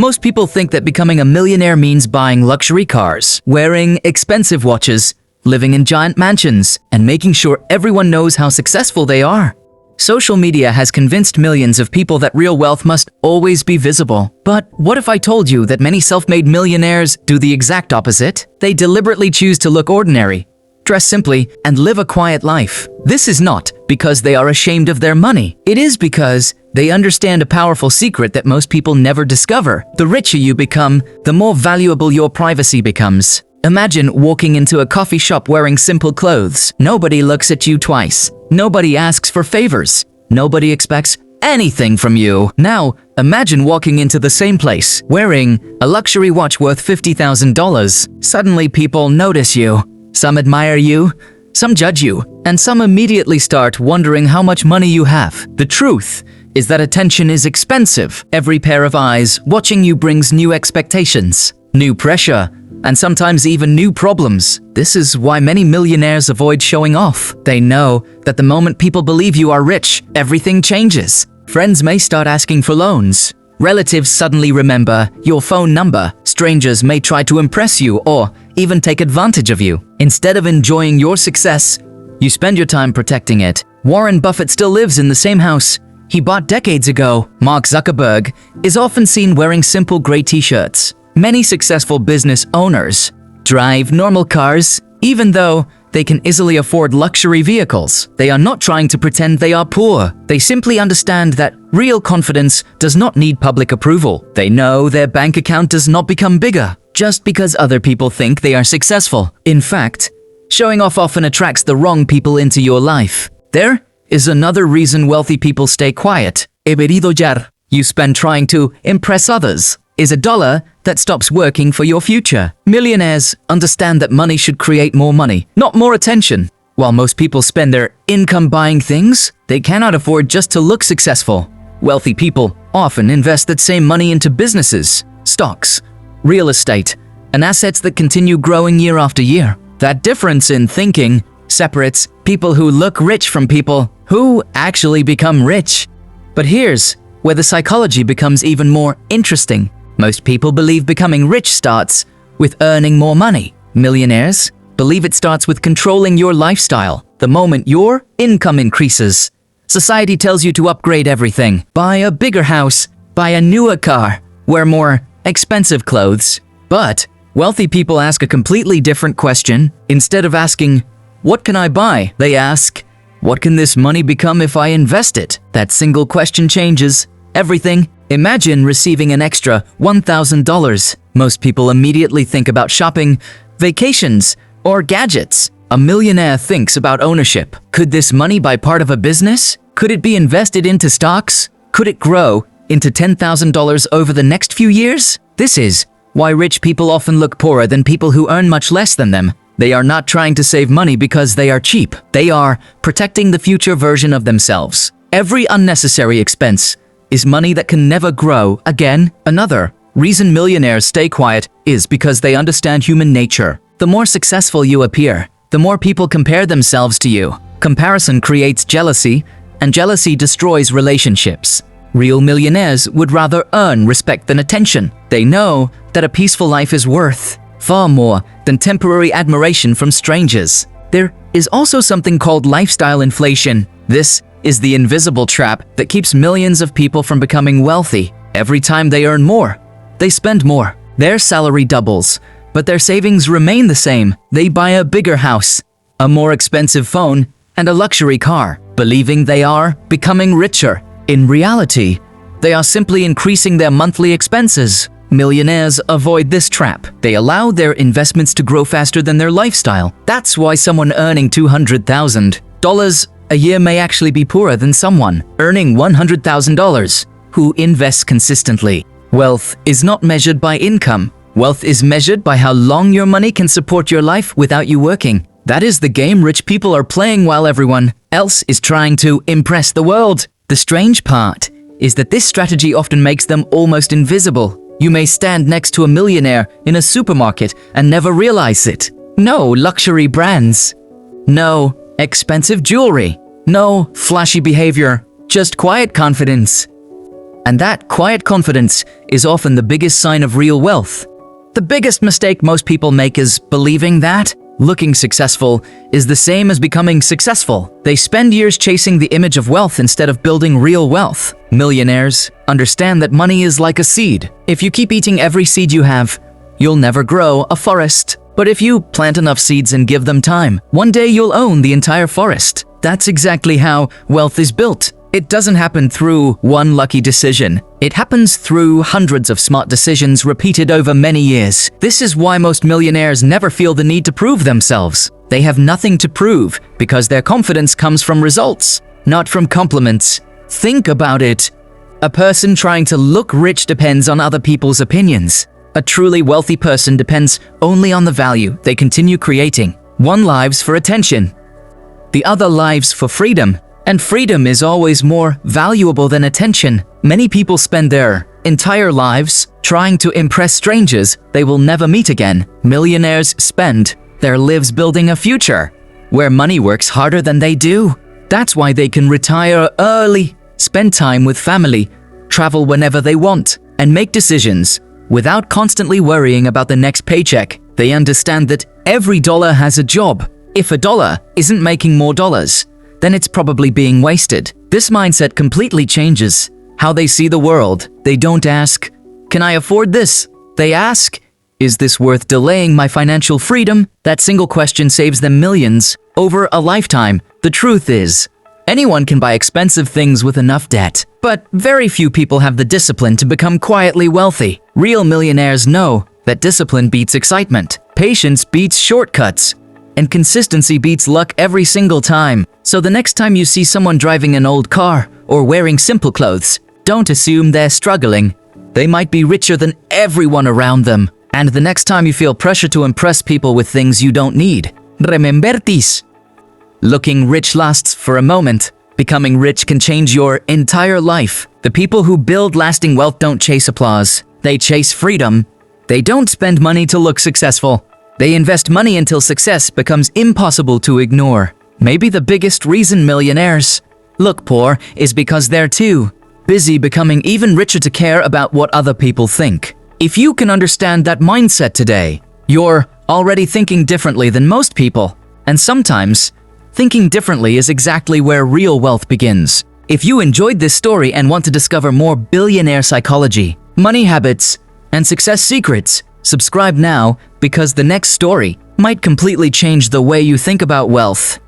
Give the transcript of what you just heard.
Most people think that becoming a millionaire means buying luxury cars, wearing expensive watches, living in giant mansions, and making sure everyone knows how successful they are. Social media has convinced millions of people that real wealth must always be visible. But what if I told you that many self-made millionaires do the exact opposite? They deliberately choose to look ordinary, dress simply, and live a quiet life. This is not because they are ashamed of their money. It is because they understand a powerful secret that most people never discover. The richer you become, the more valuable your privacy becomes. Imagine walking into a coffee shop wearing simple clothes. Nobody looks at you twice. Nobody asks for favors. Nobody expects anything from you. Now, imagine walking into the same place, wearing a luxury watch worth $50,000. Suddenly people notice you. Some admire you, some judge you, and some immediately start wondering how much money you have. The truth is that attention is expensive. Every pair of eyes watching you brings new expectations, new pressure, and sometimes even new problems. This is why many millionaires avoid showing off. They know that the moment people believe you are rich, everything changes. Friends may start asking for loans. Relatives suddenly remember your phone number. Strangers may try to impress you or even take advantage of you. Instead of enjoying your success, you spend your time protecting it. Warren Buffett still lives in the same house he bought decades ago. Mark Zuckerberg is often seen wearing simple gray t-shirts. Many successful business owners drive normal cars, even though they can easily afford luxury vehicles. They are not trying to pretend they are poor. They simply understand that real confidence does not need public approval. They know their bank account does not become bigger just because other people think they are successful. In fact, showing off often attracts the wrong people into your life. There is another reason wealthy people stay quiet. You spend trying to impress others is a dollar that stops working for your future. Millionaires understand that money should create more money, not more attention. While most people spend their income buying things they cannot afford just to look successful, wealthy people often invest that same money into businesses, stocks, real estate, and assets that continue growing year after year. That difference in thinking separates people who look rich from people who actually become rich. But here's where the psychology becomes even more interesting. Most people believe becoming rich starts with earning more money. Millionaires believe it starts with controlling your lifestyle. The moment your income increases, society tells you to upgrade everything. Buy a bigger house, buy a newer car, wear more expensive clothes. But wealthy people ask a completely different question. Instead of asking, "What can I buy?" they ask, "What can this money become if I invest it?" That single question changes everything. Imagine receiving an extra $1,000. Most people immediately think about shopping, vacations, or gadgets. A millionaire thinks about ownership. Could this money buy part of a business? Could it be invested into stocks? Could it grow into $10,000 over the next few years? This is why rich people often look poorer than people who earn much less than them. They are not trying to save money because they are cheap. They are protecting the future version of themselves. Every unnecessary expense is money that can never grow again. Another reason millionaires stay quiet is because they understand human nature. The more successful you appear, the more people compare themselves to you. Comparison creates jealousy, and jealousy destroys relationships. Real millionaires would rather earn respect than attention. They know that a peaceful life is worth far more than temporary admiration from strangers. There is also something called lifestyle inflation. This is the invisible trap that keeps millions of people from becoming wealthy. Every time they earn more, they spend more. Their salary doubles, but their savings remain the same. They buy a bigger house, a more expensive phone, and a luxury car, believing they are becoming richer. In reality, they are simply increasing their monthly expenses. Millionaires avoid this trap. They allow their investments to grow faster than their lifestyle. That's why someone earning $200,000 a year may actually be poorer than someone earning $100,000 who invests consistently. Wealth is not measured by income. Wealth is measured by how long your money can support your life without you working. That is the game rich people are playing while everyone else is trying to impress the world. The strange part is that this strategy often makes them almost invisible. You may stand next to a millionaire in a supermarket and never realize it. No luxury brands. No expensive jewelry. No flashy behavior. Just quiet confidence. And that quiet confidence is often the biggest sign of real wealth. The biggest mistake most people make is believing that looking successful is the same as becoming successful. They spend years chasing the image of wealth instead of building real wealth. Millionaires understand that money is like a seed. If you keep eating every seed you have, you'll never grow a forest. But if you plant enough seeds and give them time, one day you'll own the entire forest. That's exactly how wealth is built. It doesn't happen through one lucky decision. It happens through hundreds of smart decisions repeated over many years. This is why most millionaires never feel the need to prove themselves. They have nothing to prove because their confidence comes from results, not from compliments. Think about it. A person trying to look rich depends on other people's opinions. A truly wealthy person depends only on the value they continue creating. One lives for attention, the other lives for freedom. And freedom is always more valuable than attention. Many people spend their entire lives trying to impress strangers they will never meet again. Millionaires spend their lives building a future where money works harder than they do. That's why they can retire early, spend time with family, travel whenever they want, and make decisions without constantly worrying about the next paycheck. They understand that every dollar has a job. If a dollar isn't making more dollars, then it's probably being wasted. This mindset completely changes how they see the world. They don't ask, "Can I afford this?" They ask, "Is this worth delaying my financial freedom?" That single question saves them millions over a lifetime. The truth is, anyone can buy expensive things with enough debt, but very few people have the discipline to become quietly wealthy. Real millionaires know that discipline beats excitement, patience beats shortcuts, and consistency beats luck every single time. So the next time you see someone driving an old car or wearing simple clothes, don't assume they're struggling. They might be richer than everyone around them. And the next time you feel pressure to impress people with things you don't need, remember this. Looking rich lasts for a moment. Becoming rich can change your entire life. The people who build lasting wealth don't chase applause. They chase freedom. They don't spend money to look successful. They invest money until success becomes impossible to ignore. Maybe the biggest reason millionaires look poor is because they're too busy becoming even richer to care about what other people think. If you can understand that mindset today, you're already thinking differently than most people. And sometimes, thinking differently is exactly where real wealth begins. If you enjoyed this story and want to discover more billionaire psychology, money habits, and success secrets, subscribe now because the next story might completely change the way you think about wealth.